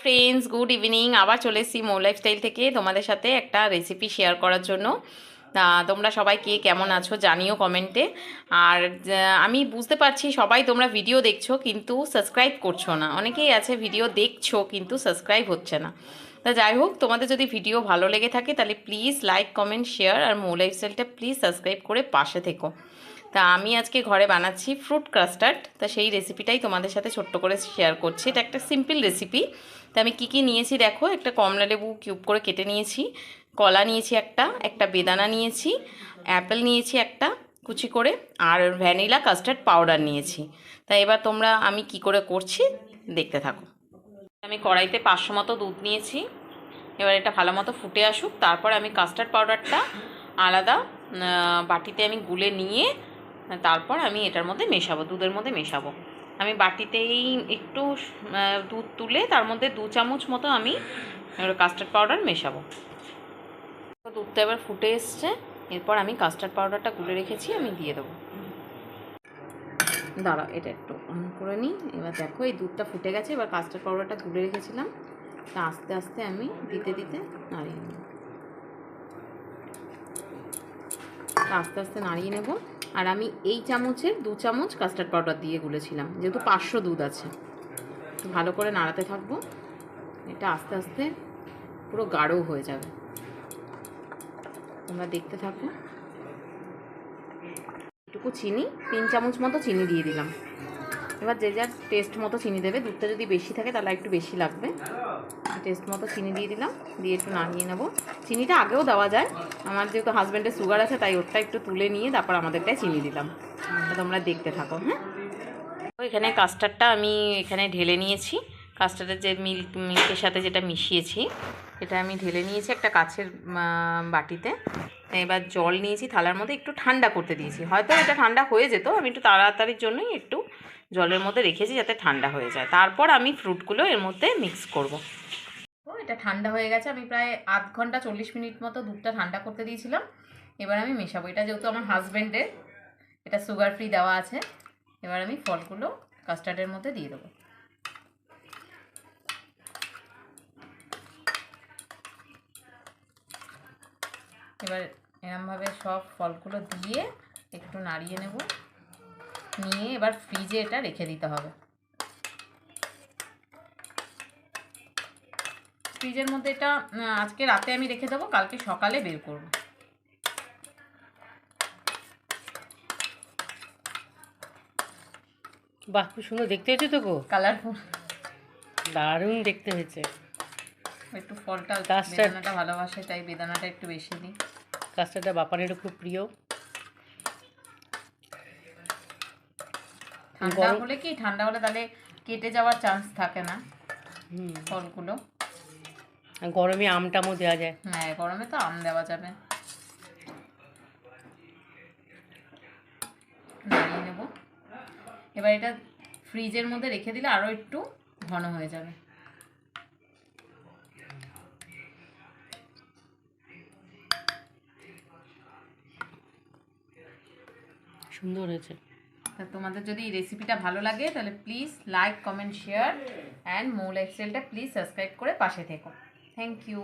Friends, good evening. আবার চলে এসেছি মো লাইফস্টাইল থেকে তোমাদের সাথে একটা রেসিপি শেয়ার করার জন্য। তোমরা সবাই কে কেমন আছো জানিও কমেন্টে। আর আমি বুঝতে পারছি সবাই তোমরা ভিডিও দেখছো কিন্তু সাবস্ক্রাইব করছো না। অনেকেই আছে ভিডিও দেখছো কিন্তু সাবস্ক্রাইব হচ্ছে না। তা যাই হোক, তোমাদের যদি ভিডিও ভালো লেগে থাকে তাহলে প্লিজ লাইক, কমেন্ট, শেয়ার আর মো লাইফস্টাইলটা প্লিজ সাবস্ক্রাইব করে পাশে থেকো। তা আমি আজকে ঘরে বানাচ্ছি ফ্রুট কাস্টার্ড। তা সেই রেসিপিটাই তোমাদের সাথে ছোট্ট করে শেয়ার করছি। এটা একটা সিম্পল রেসিপি। তা আমি কী কী নিয়েছি দেখো। একটা কমলা লেবু কিউব করে কেটে নিয়েছি, কলা নিয়েছি একটা বেদানা নিয়েছি, অ্যাপেল নিয়েছি একটা কুচি করে, আর ভ্যানিলা কাস্টার্ড পাউডার নিয়েছি। তা এবার তোমরা আমি কি করে করছি দেখতে থাকো। আমি কড়াইতে 500 মতো দুধ নিয়েছি। এবার এটা ভালো মতো ফুটে আসুক, তারপর আমি কাস্টার্ড পাউডারটা আলাদা বাটিতে আমি গুলে নিয়ে তারপর আমি এটার মধ্যে মেশাবো, দুধের মধ্যে মেশাবো। আমি বাটিতেই একটু দুধ তুলে তার মধ্যে 2 চামচ মতো আমি কাস্টার্ড পাউডার মেশাবো। দুধটা এবার ফুটে এসছে, এরপর আমি কাস্টার্ড পাউডারটা গুলে রেখেছি আমি দিয়ে দেবো। দাঁড়া, এটা একটু অন করে নিই। এবার দেখো এই দুধটা ফুটে গেছে। এবার কাস্টার্ড পাউডারটা গুলে রেখেছিলাম, তা আস্তে আস্তে আমি দিতে দিতে নাড়িয়ে নেব, আস্তে আস্তে নাড়িয়ে নেব। আর আমি এই চামচের 2 চামচ কাস্টার্ড পাউডার দিয়ে গুলেছিলাম, যেহেতু 500 দুধ আছে। ভালো করে নাড়াতে থাকবো, এটা আস্তে আস্তে পুরো গাঢ় হয়ে যাবে। তোমরা দেখতে থাকো। একটু চিনি, 3 চামচ মতো চিনি দিয়ে দিলাম। এবার যে যার টেস্ট মতো চিনি দেবে। দুধটা যদি বেশি থাকে তাহলে একটু বেশি লাগবে। টেস্ট মতো চিনি দিয়ে দিলাম, দিয়ে একটু নাড়িয়ে নেবো। চিনিটা আগেও দেওয়া যায়, আমার যেহেতু হাজব্যান্ডের সুগার আছে তাই ওরটা একটু তুলে নিয়ে তারপর আমাদেরটাই চিনি দিলাম। তোমরা দেখতে থাকো। হ্যাঁ, এখানে কাস্টার্ডটা আমি এখানে ঢেলে নিয়েছি। কাস্টার্ডের যে মিল্কের সাথে যেটা মিশিয়েছি এটা আমি ঢেলে নিয়েছি একটা কাচের বাটিতে। এবার জল নিয়েছি থালার মধ্যে, একটু ঠান্ডা করতে দিয়েছি। হয়তো এটা ঠান্ডা হয়ে যেত, আমি একটু তাড়াতাড়ির জন্যই একটু জলের মধ্যে রেখেছি যাতে ঠান্ডা হয়ে যায়। তারপর আমি ফ্রুটগুলো এর মধ্যে মিক্স করব। তো এটা ঠান্ডা হয়ে গেছে। আমি প্রায় আধ ঘন্টা 40 মিনিট মতো দুধটা ঠান্ডা করতে দিয়েছিলাম। এবার আমি মেশাবো। এটা যেহেতু আমার হাজব্যান্ডের, এটা সুগার ফ্রি দেওয়া আছে। এবার আমি ফলগুলো কাস্টার্ডের মধ্যে দিয়ে দেবো। এবার এরমভাবে সব ফলগুলো দিয়ে একটু নাড়িয়ে নেব, নিয়ে এবার ফ্রিজে এটা রেখে দিতে হবে। ফ্রিজের মধ্যে এটা আজকে রাতে আমি রেখে দেবো, কালকে সকালে বের করব। বাহ, খুব সুন্দর দেখতে হয়েছে তো গো, কালারফুল, দারুণ দেখতে হয়েছে। একটু ফলটা বেদানাটা ভালোবাসে তাই বেদানাটা একটু বেশি দিই। কাস্টার্ডটা বাপানেরও খুব প্রিয়। ঠান্ডা হলে কি, ঠান্ডা হলে তাহলে কেটে যাওয়ার চান্স থাকে না ফলগুলো। গরমে আমটামও দেওয়া যায়। হ্যাঁ, গরমে তো আম দেওয়া যাবে। নাড়িয়ে নেব। এবার এটা ফ্রিজের মধ্যে রেখে দিলে আরও একটু ঘন হয়ে যাবে। সুন্দর হয়েছে। তা তোমাদের যদি এই রেসিপিটা ভালো লাগে তাহলে please like, comment, share and মো লাইফস্টাইলটা প্লিজ সাবস্ক্রাইব করে পাশে থেকো। Thank you.